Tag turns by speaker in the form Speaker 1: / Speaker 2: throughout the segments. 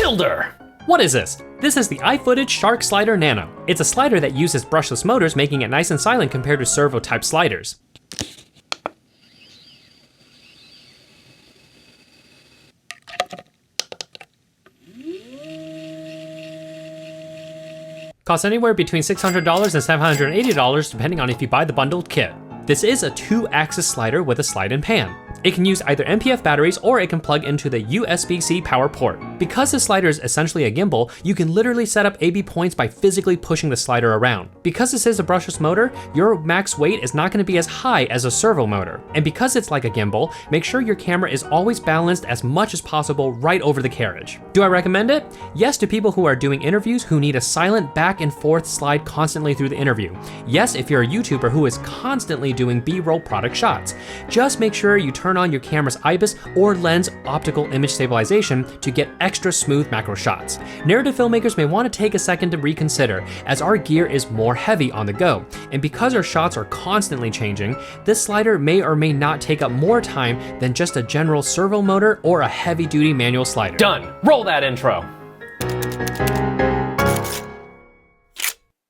Speaker 1: Builder! What is this? This is the iFootage Shark Slider Nano. It's a slider that uses brushless motors, making it nice and silent compared to servo type sliders. Costs anywhere between $600 and $780 depending on if you buy the bundled kit. This is a 2-axis slider with a slide and pan. It can use either NPF batteries or it can plug into the USB-C power port. Because this slider is essentially a gimbal, you can literally set up AB points by physically pushing the slider around. Because this is a brushless motor, your max weight is not going to be as high as a servo motor. And because it's like a gimbal, make sure your camera is always balanced as much as possible right over the carriage. Do I recommend it? Yes, to people who are doing interviews who need a silent back and forth slide constantly through the interview. Yes, if you're a YouTuber who is constantly doing B-roll product shots. Just make sure you turn on your camera's IBIS or lens optical image stabilization to get extra smooth macro shots. Narrative filmmakers may want to take a second to reconsider, as our gear is more heavy on the go, and because our shots are constantly changing, this slider may or may not take up more time than just a general servo motor or a heavy-duty manual slider. Done! Roll that intro!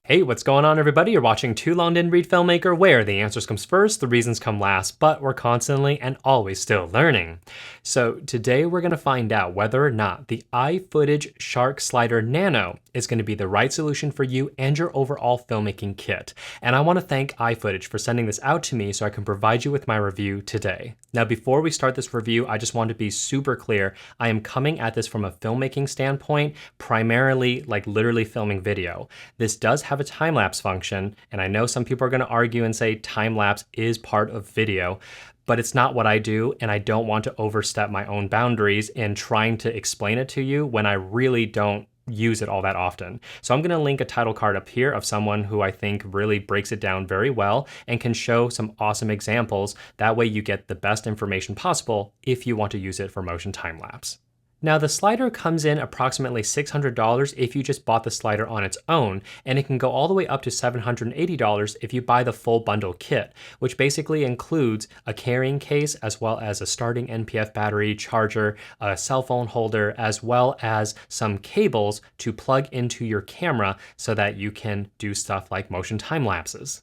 Speaker 1: Hey, what's going on everybody? You're watching Too Long Didn't Read Filmmaker, where the answers comes first, the reasons come last, but we're constantly and always still learning. So today we're gonna find out whether or not the iFootage Shark Slider Nano is gonna be the right solution for you and your overall filmmaking kit. And I wanna thank iFootage for sending this out to me so I can provide you with my review today. Now, before we start this review, I just want to be super clear. I am coming at this from a filmmaking standpoint, primarily like literally filming video. This does have a time-lapse function, and I know some people are going to argue and say time-lapse is part of video, but it's not what I do, and I don't want to overstep my own boundaries in trying to explain it to you when I really don't use it all that often. So I'm going to link a title card up here of someone who I think really breaks it down very well and can show some awesome examples. That way you get the best information possible if you want to use it for motion time-lapse. Now the slider comes in approximately $600 if you just bought the slider on its own, and it can go all the way up to $780 if you buy the full bundle kit, which basically includes a carrying case as well as a starting NPF battery, charger, a cell phone holder, as well as some cables to plug into your camera so that you can do stuff like motion time lapses.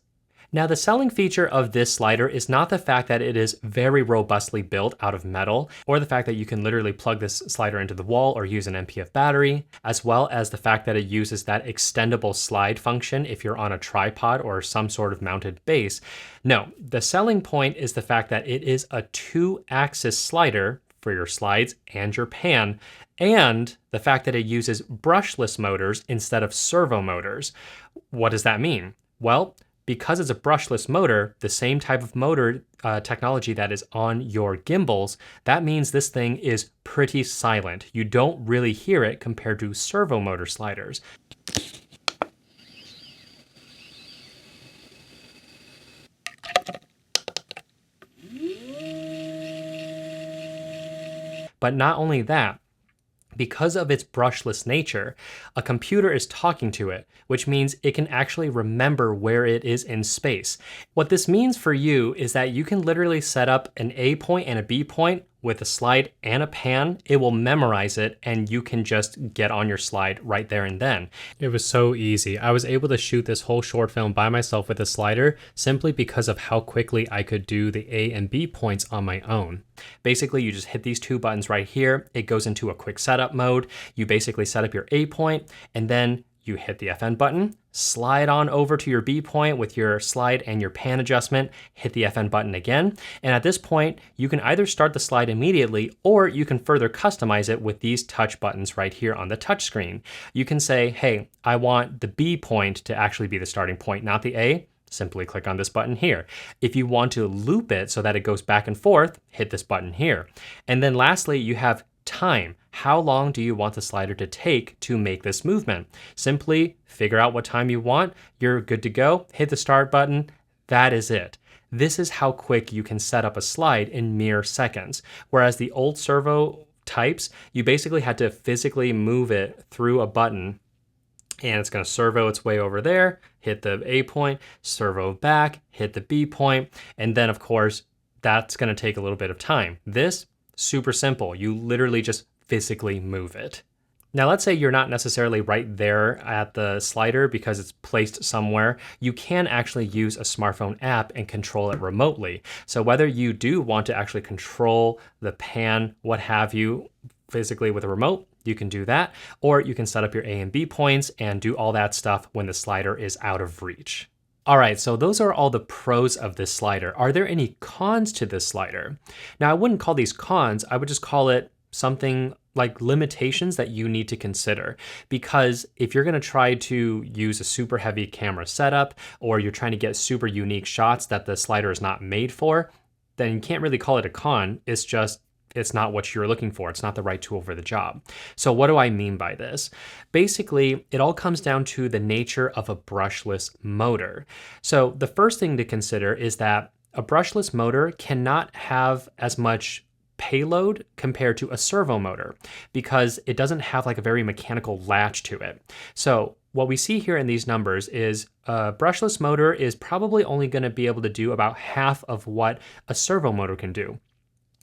Speaker 1: Now the selling feature of this slider is not the fact that it is very robustly built out of metal, or the fact that you can literally plug this slider into the wall or use an NPF battery, as well as the fact that it uses that extendable slide function if you're on a tripod or some sort of mounted base. No, the selling point is the fact that it is a 2-axis slider for your slides and your pan, and the fact that it uses brushless motors instead of servo motors. What does that mean? Well, because it's a brushless motor, the same type of motor technology that is on your gimbals, that means this thing is pretty silent. You don't really hear it compared to servo motor sliders. But not only that, because of its brushless nature, a computer is talking to it, which means it can actually remember where it is in space. What this means for you is that you can literally set up an A point and a B point with a slide and a pan. It will memorize it and you can just get on your slide right there and then. It was so easy. I was able to shoot this whole short film by myself with a slider simply because of how quickly I could do the A and B points on my own. Basically, you just hit these 2 buttons right here. It goes into a quick setup mode. You basically set up your A point and then you hit the FN button, slide on over to your B point with your slide and your pan adjustment, hit the FN button again, and at this point, you can either start the slide immediately or you can further customize it with these touch buttons right here on the touch screen. You can say, hey, I want the B point to actually be the starting point, not the A. Simply click on this button here. If you want to loop it so that it goes back and forth, hit this button here. And then lastly, you have time. How long do you want the slider to take to make this movement? Simply figure out what time you want. You're good to go. Hit the start button. That is it. This is how quick you can set up a slide in mere seconds. Whereas the old servo types, you basically had to physically move it through a button, and it's going to servo its way over there, hit the A point, servo back, hit the B point, and then of course, that's going to take a little bit of time. This, super simple. You literally just physically move it. Now, let's say you're not necessarily right there at the slider because it's placed somewhere. You can actually use a smartphone app and control it remotely. So whether you do want to actually control the pan, what have you, physically with a remote, you can do that, or you can set up your A and B points and do all that stuff when the slider is out of reach. All right, so those are all the pros of this slider. Are there any cons to this slider? Now, I wouldn't call these cons, I would just call it something like limitations that you need to consider. Because if you're gonna try to use a super heavy camera setup, or you're trying to get super unique shots that the slider is not made for, then you can't really call it a con. It's not what you're looking for. It's not the right tool for the job. So what do I mean by this? Basically, it all comes down to the nature of a brushless motor. So the first thing to consider is that a brushless motor cannot have as much payload compared to a servo motor because it doesn't have like a very mechanical latch to it. So what we see here in these numbers is a brushless motor is probably only going to be able to do about half of what a servo motor can do.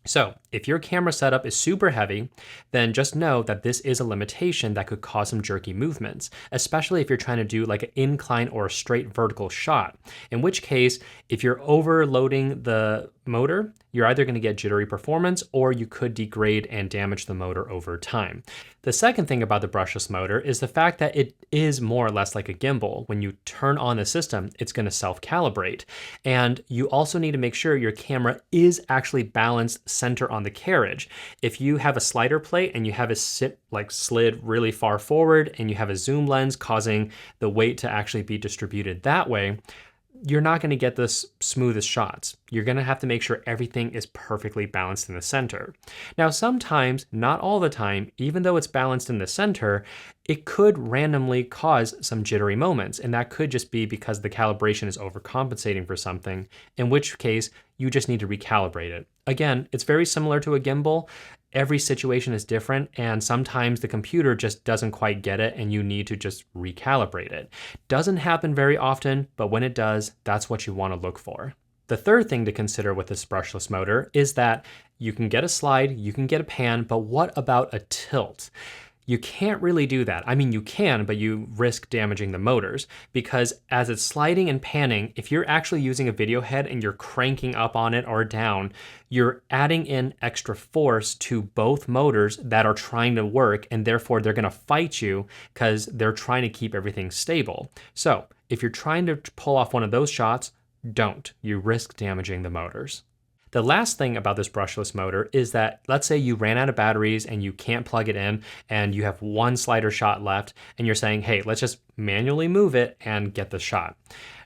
Speaker 1: So if your camera setup is super heavy, then just know that this is a limitation that could cause some jerky movements, especially if you're trying to do like an incline or a straight vertical shot, in which case, if you're overloading the motor, you're either going to get jittery performance or you could degrade and damage the motor over time. The second thing about the brushless motor is the fact that it is more or less like a gimbal. When you turn on the system, it's going to self-calibrate. And you also need to make sure your camera is actually balanced center on the carriage. If you have a slider plate and you have it sit like slid really far forward and you have a zoom lens causing the weight to actually be distributed that way, you're not going to get the smoothest shots. You're going to have to make sure everything is perfectly balanced in the center. Now, sometimes, not all the time, even though it's balanced in the center, it could randomly cause some jittery moments. And that could just be because the calibration is overcompensating for something, in which case you just need to recalibrate it. Again, it's very similar to a gimbal. Every situation is different, and sometimes the computer just doesn't quite get it and you need to just recalibrate it. Doesn't happen very often, but when it does, that's what you want to look for. The third thing to consider with this brushless motor is that you can get a slide, you can get a pan, but what about a tilt? You can't really do that. I mean, you can, but you risk damaging the motors because as it's sliding and panning, if you're actually using a video head and you're cranking up on it or down, you're adding in extra force to both motors that are trying to work, and therefore they're gonna fight you because they're trying to keep everything stable. So if you're trying to pull off one of those shots, don't. You risk damaging the motors. The last thing about this brushless motor is that let's say you ran out of batteries and you can't plug it in and you have one slider shot left and you're saying, hey, let's just manually move it and get the shot.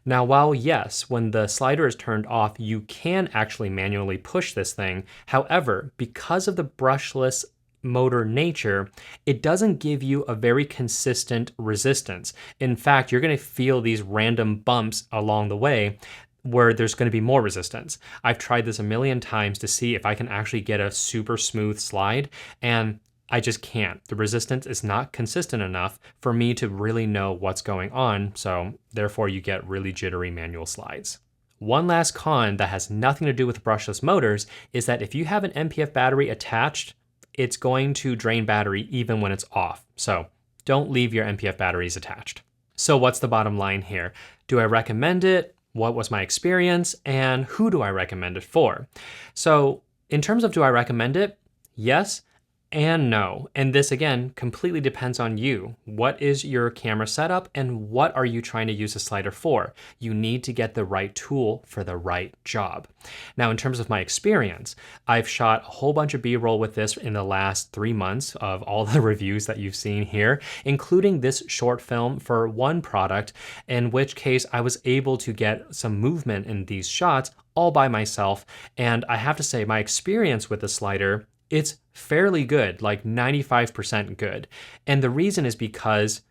Speaker 1: Now, while yes, when the slider is turned off, you can actually manually push this thing. However, because of the brushless motor nature, it doesn't give you a very consistent resistance. In fact, you're going to feel these random bumps along the way where there's going to be more resistance. I've tried this a million times to see if I can actually get a super smooth slide, and I just can't. The resistance is not consistent enough for me to really know what's going on, so therefore you get really jittery manual slides. One last con that has nothing to do with brushless motors is that if you have an NPF battery attached, it's going to drain battery even when it's off. So don't leave your NPF batteries attached. So what's the bottom line here? Do I recommend it? What was my experience, and who do I recommend it for? So in terms of do I recommend it? Yes and no. And this again completely depends on you. What is your camera setup and what are you trying to use a slider for? You need to get the right tool for the right job. Now, in terms of my experience, I've shot a whole bunch of B-roll with this in the last 3 months of all the reviews that you've seen here, including this short film for one product, in which case I was able to get some movement in these shots all by myself. And I have to say my experience with the slider, it's fairly good, like 95% good. And the reason is because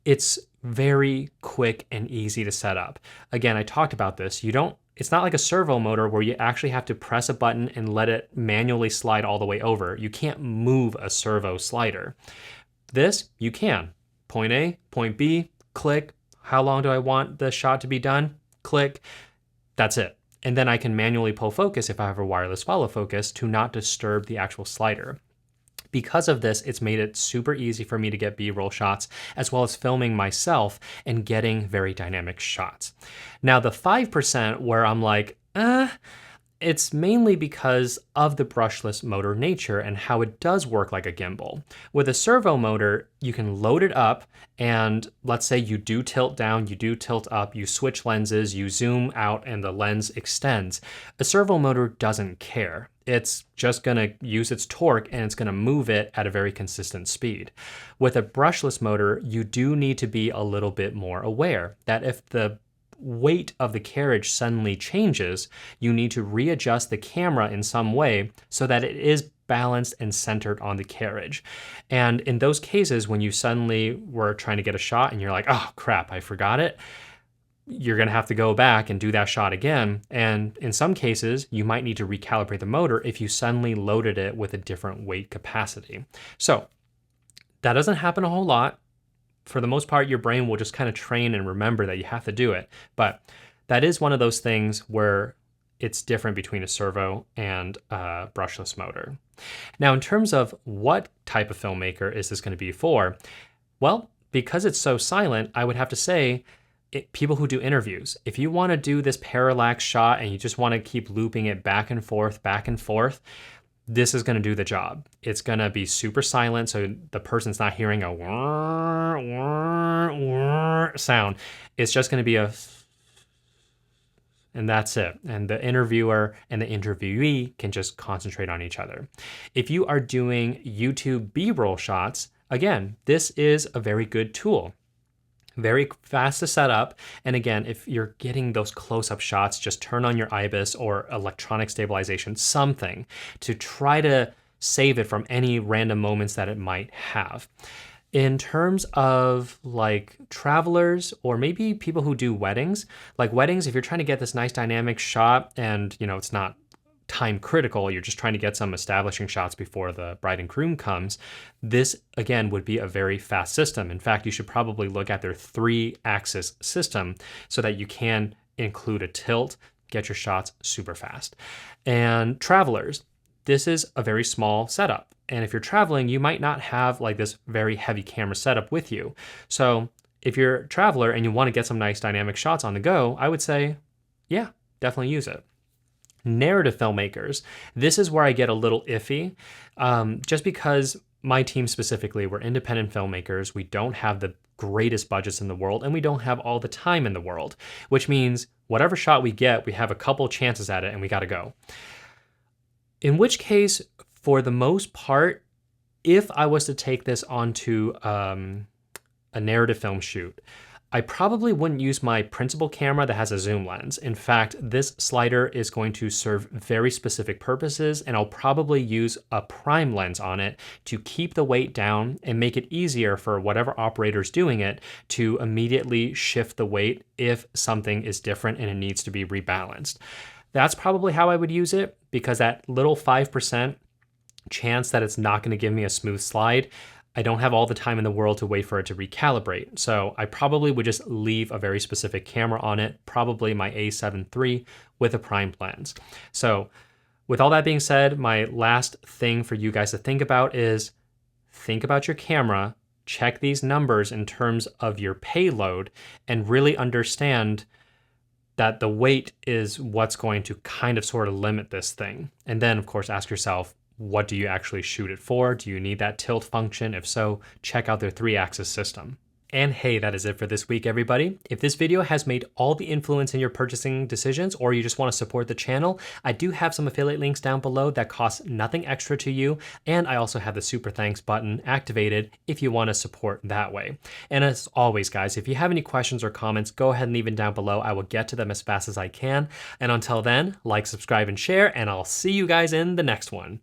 Speaker 1: it's very quick and easy to set up. Again, I talked about this. It's not like a servo motor where you actually have to press a button and let it manually slide all the way over. You can't move a servo slider. This, you can. Point A, point B, click. How long do I want the shot to be done? Click. That's it. And then I can manually pull focus if I have a wireless follow focus to not disturb the actual slider. Because of this, it's made it super easy for me to get B-roll shots, as well as filming myself and getting very dynamic shots. Now, the 5% where I'm like, it's mainly because of the brushless motor nature and how it does work like a gimbal. With a servo motor, you can load it up, and let's say you do tilt down, you do tilt up, you switch lenses, you zoom out, and the lens extends. A servo motor doesn't care. It's just gonna use its torque and it's gonna move it at a very consistent speed. With a brushless motor, you do need to be a little bit more aware that if the weight of the carriage suddenly changes, you need to readjust the camera in some way so that it is balanced and centered on the carriage. And in those cases, when you suddenly were trying to get a shot and you're like, oh crap, I forgot it, you're going to have to go back and do that shot again. And in some cases, you might need to recalibrate the motor if you suddenly loaded it with a different weight capacity. So that doesn't happen a whole lot. For the most part, your brain will just kind of train and remember that you have to do it. But that is one of those things where it's different between a servo and a brushless motor. Now, in terms of what type of filmmaker is this going to be for? Well, because it's so silent, I would have to say people who do interviews. If you want to do this parallax shot and you just want to keep looping it back and forth, this is going to do the job. It's going to be super silent, so the person's not hearing a whir, whir, whir sound. It's just going to be and that's it. And the interviewer and the interviewee can just concentrate on each other. If you are doing YouTube B-roll shots, again, this is a very good tool. Very fast to set up. And again, if you're getting those close-up shots, just turn on your IBIS or electronic stabilization, something to try to save it from any random moments that it might have. In terms of like travelers or maybe people who do weddings, if you're trying to get this nice dynamic shot and it's not time critical, you're just trying to get some establishing shots before the bride and groom comes, this again would be a very fast system. In fact, you should probably look at their 3-axis system so that you can include a tilt, get your shots super fast. And travelers, this is a very small setup. And if you're traveling, you might not have like this very heavy camera setup with you. So if you're a traveler and you want to get some nice dynamic shots on the go, I would say, yeah, definitely use it. Narrative filmmakers, this is where I get a little iffy, just because my team specifically, we're independent filmmakers. We don't have the greatest budgets in the world, and we don't have all the time in the world, which means whatever shot we get, we have a couple chances at it and we got to go. In which case, for the most part, if I was to take this onto a narrative film shoot, I probably wouldn't use my principal camera that has a zoom lens. In fact, this slider is going to serve very specific purposes, and I'll probably use a prime lens on it to keep the weight down and make it easier for whatever operator's doing it to immediately shift the weight if something is different and it needs to be rebalanced. That's probably how I would use it, because that little 5% chance that it's not going to give me a smooth slide, I don't have all the time in the world to wait for it to recalibrate. So I probably would just leave a very specific camera on it, probably my A7 III with a primed lens. So with all that being said, my last thing for you guys to think about is think about your camera, check these numbers in terms of your payload, and really understand that the weight is what's going to kind of sort of limit this thing. And then of course ask yourself, what do you actually shoot it for? Do you need that tilt function? If so, check out their 3-axis system. And hey, that is it for this week, everybody. If this video has made all the influence in your purchasing decisions, or you just want to support the channel, I do have some affiliate links down below that cost nothing extra to you. And I also have the super thanks button activated if you want to support that way. And as always, guys, if you have any questions or comments, go ahead and leave them down below. I will get to them as fast as I can. And until then, like, subscribe, and share, and I'll see you guys in the next one.